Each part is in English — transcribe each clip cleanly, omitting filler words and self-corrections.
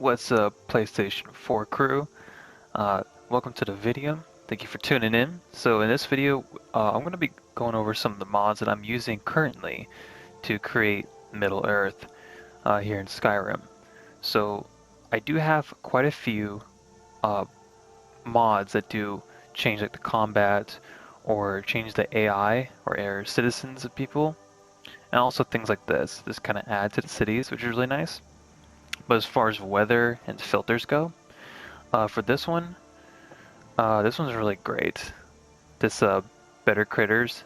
What's up, PlayStation 4 crew? Welcome to the video. Thank you for tuning in. So in this video, I'm going to be going over some of the mods that I'm using currently to create Middle Earth here in Skyrim. So I do have quite a few uh, mods that do change like the combat or change the AI or air citizens of people, and also things like this. This kind of add to the cities, which is really nice. But as far as weather and filters go, for this one's really great. This Better Critters,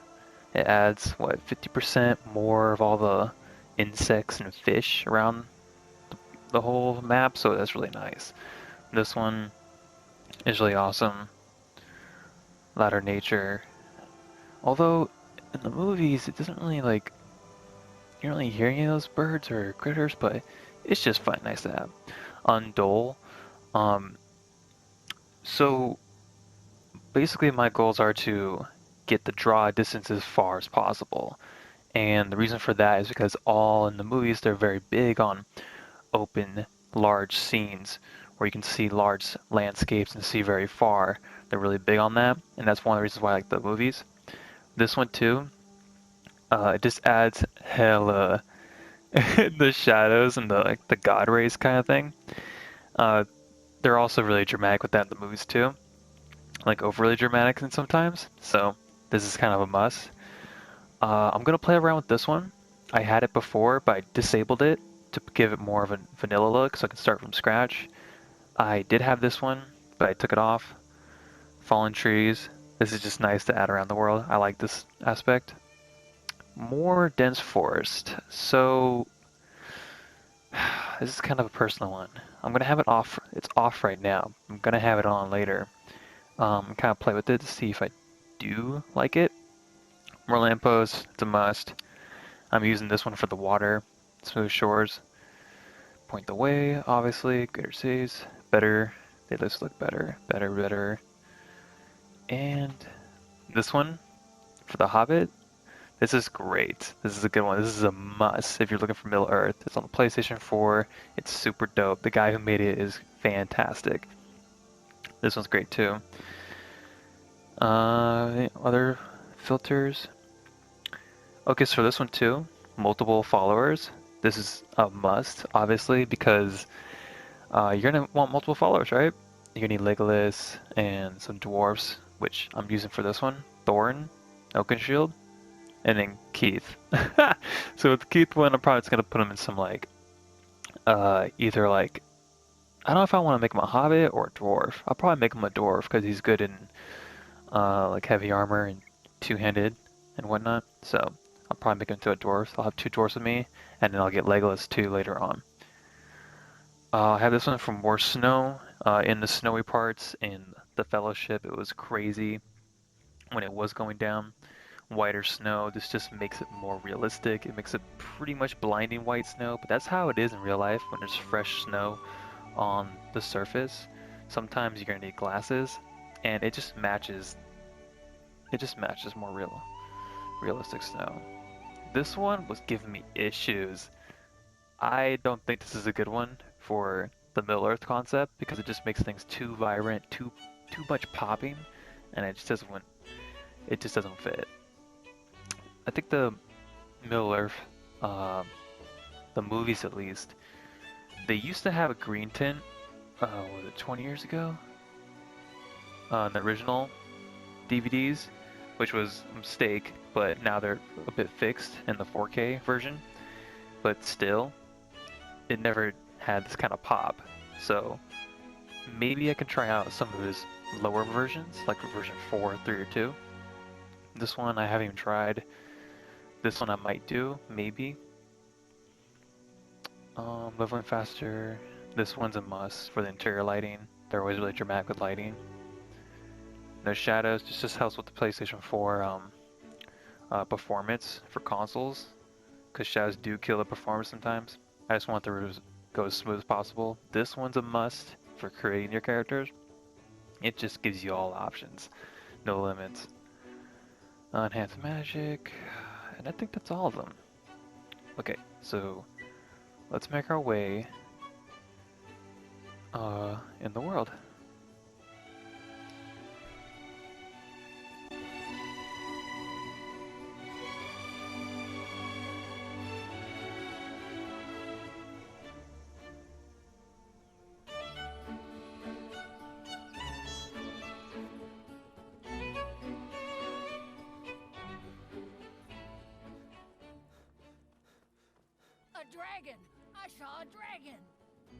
it adds what 50% more of all the insects and fish around the whole map, so that's really nice. This one is really awesome. Ladder Nature. Although in the movies it doesn't really you don't really hear any of those birds or critters, but it's just fun, nice to have. Undole. Um, so basically my goals are to get the draw distance as far as possible. And the reason for that is because all in the movies, they're very big on open, large scenes where you can see large landscapes and see very far. They're really big on that, and that's one of the reasons why I like the movies. This one too, it just adds hella the shadows and the god rays kind of thing. Uh, they're also really dramatic with that in the movies too, like overly dramatic and sometimes. So this is kind of a must. I'm gonna play around with this one. I had it before, but I disabled it to give it more of a vanilla look so I can start from scratch. I did have this one, but I took it off. Fallen trees. This is just nice to add around the world. I like this aspect. More dense forest. So this is kind of a personal one. I'm gonna have it off. It's off right now. I'm gonna have it on later. Kind of play with it to see if I do like it. More lampposts. It's a must. I'm using this one for the water. Smooth shores. Point the way, obviously. Greater cities. Better. They just look better. Better. And this one for the Hobbit. This is great. This is a good one. This is a must if you're looking for Middle Earth. It's on the PlayStation 4. It's super dope. The guy who made it is fantastic. This one's great too. Other filters. Okay, so for this one too, multiple followers. This is a must, obviously, because you're gonna want multiple followers, right? You're gonna need Legolas and some dwarves, which I'm using for this one. Thorin, Oakenshield, and then Keith. So with the Keith one, I'm probably just gonna put him in some either I don't know if I want to make him a hobbit or a dwarf. I'll probably make him a dwarf because he's good in like heavy armor and two-handed and whatnot. So I'll probably make him into a dwarf. I'll have two dwarfs with me, and then I'll get Legolas too later on. I have this one from More Snow. In the snowy parts in the Fellowship, it was crazy when it was going down. Whiter snow, this just makes it more realistic. It makes it pretty much blinding white snow, but that's how it is in real life when there's fresh snow on the surface. Sometimes you're gonna need glasses, and it just matches more realistic snow. This one was giving me issues. I don't think this is a good one for the Middle Earth concept because it just makes things too vibrant, too much popping, and it just doesn't fit. I think the Middle Earth, the movies at least, they used to have a green tint. Was it 20 years ago? In the original DVDs, which was a mistake, but now they're a bit fixed in the 4K version. But still, it never had this kind of pop. So maybe I can try out some of his lower versions, like version 4, 3, or 2. This one I haven't even tried. This one I might do, maybe. Leveling faster. This one's a must for the interior lighting. They're always really dramatic with lighting. No shadows, just helps with the PlayStation 4 performance for consoles, because shadows do kill the performance sometimes. I just want to go as smooth as possible. This one's a must for creating your characters. It just gives you all options, no limits. Enhanced magic, and I think that's all of them. Okay, so let's make our way in the world. A dragon! I saw a dragon!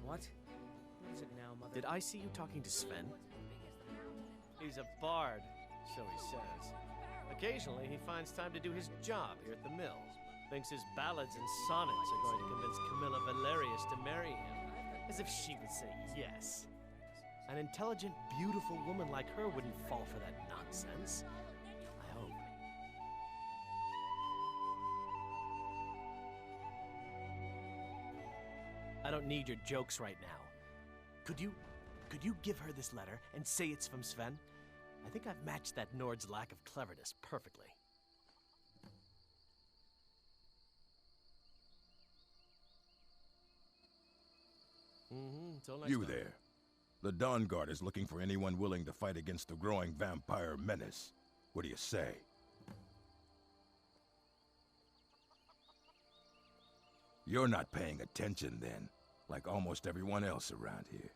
What? What is it now, Mother? Did I see you talking to Sven? He's a bard, so he says. Occasionally, he finds time to do his job here at the mill. Thinks his ballads and sonnets are going to convince Camilla Valerius to marry him. As if she would say yes. An intelligent, beautiful woman like her wouldn't fall for that nonsense. I hope. I don't need your jokes right now. Could you give her this letter and say it's from Sven? I think I've matched that Nord's lack of cleverness perfectly. Until next You time. there. The Dawn Guard is looking for anyone willing to fight against the growing vampire menace. What do you say? You're not paying attention then, like almost everyone else around here.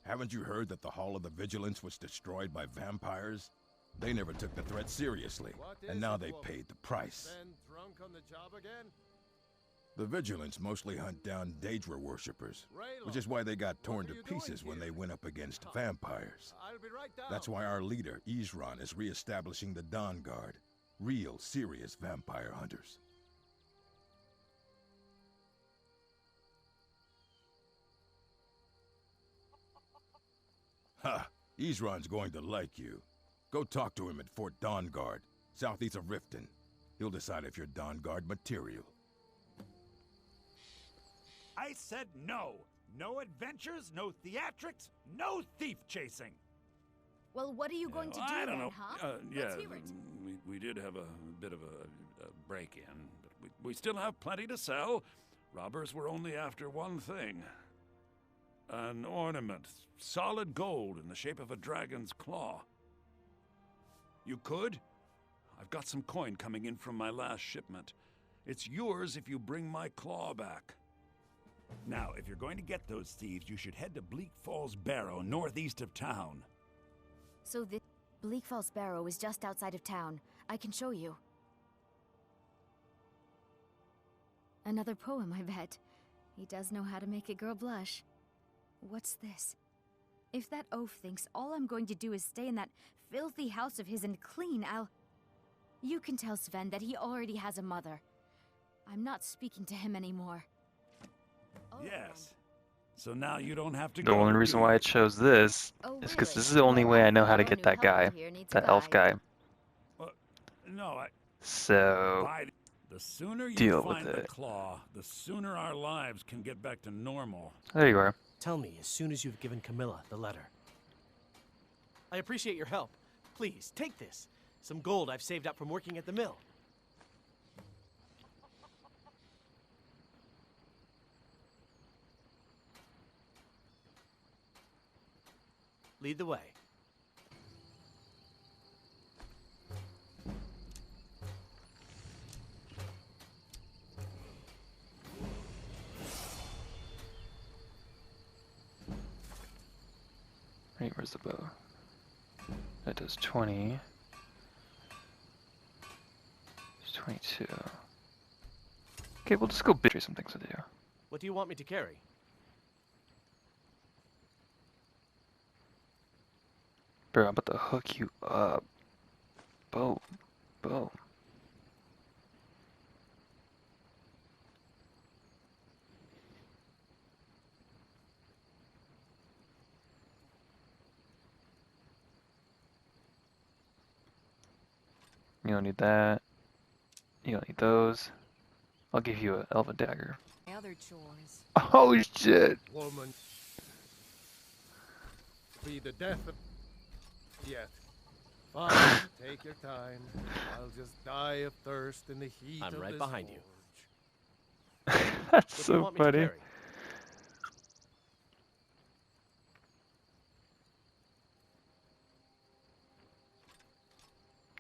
Haven't you heard that the Hall of the Vigilance was destroyed by vampires? They never took the threat seriously, and now they paid the price. Drunk on the job again? The Vigilance mostly hunt down Daedra worshippers, which is why they got torn to pieces when they went up against vampires. I'll be right down. That's why our leader, Isran, is re-establishing the Dawn Guard. Real, serious vampire hunters. Ha! Isran's going to like you. Go talk to him at Fort Dawn Guard, southeast of Riften. He'll decide if you're Dawn Guard material. I said no! No adventures, no theatrics, no thief chasing! Well, what are you going to do I don't then, know. huh? Yeah, Let's hear it. we did have a bit of a break-in, but we still have plenty to sell. Robbers were only after one thing. An ornament, solid gold in the shape of a dragon's claw. You could? I've got some coin coming in from my last shipment. It's yours if you bring my claw back. Now, if you're going to get those thieves, you should head to Bleak Falls Barrow, northeast of town. So this Bleak Falls Barrow is just outside of town. I can show you. Another poem, I bet. He does know how to make a girl blush. What's this? If that oaf thinks all I'm going to do is stay in that filthy house of his and clean, You can tell Sven that he already has a mother. I'm not speaking to him anymore. Yes. So now you don't have to The go. only reason why I chose this is because this is the only way I know how to get that guy, that elf guy. No, So, the sooner you deal with find the it. claw, the sooner our lives can get back to normal. there you are. Tell me as soon as you've given Camilla the letter. I appreciate your help. Please, take this. Some gold I've saved up from working at the mill. Lead the way. Right, where's the bow? That does 20. It's 22. Okay, we'll just go betray some things with you. What do you want me to carry? Bro, I'm about to hook you up. Boom. Boom. You don't need that. You don't need those. I'll give you an elven dagger. Other chores. Oh shit! Woman. Be the death of... Yet. Fine, take your time. I'll just die of thirst in the heat I'm of right this behind you. forge. That's What do you so want me to funny. carry?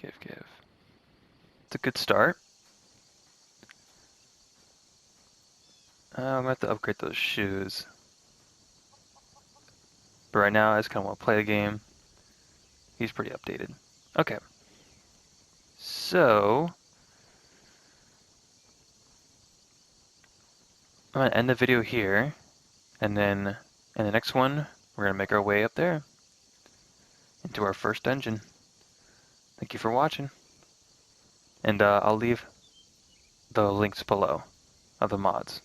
Give. It's a good start. I'm gonna have to upgrade those shoes. But right now, I just kind of want to play the game. He's pretty updated. Okay. So, I'm gonna end the video here, and then in the next one, we're gonna make our way up there into our first dungeon. Thank you for watching, and I'll leave the links below of the mods.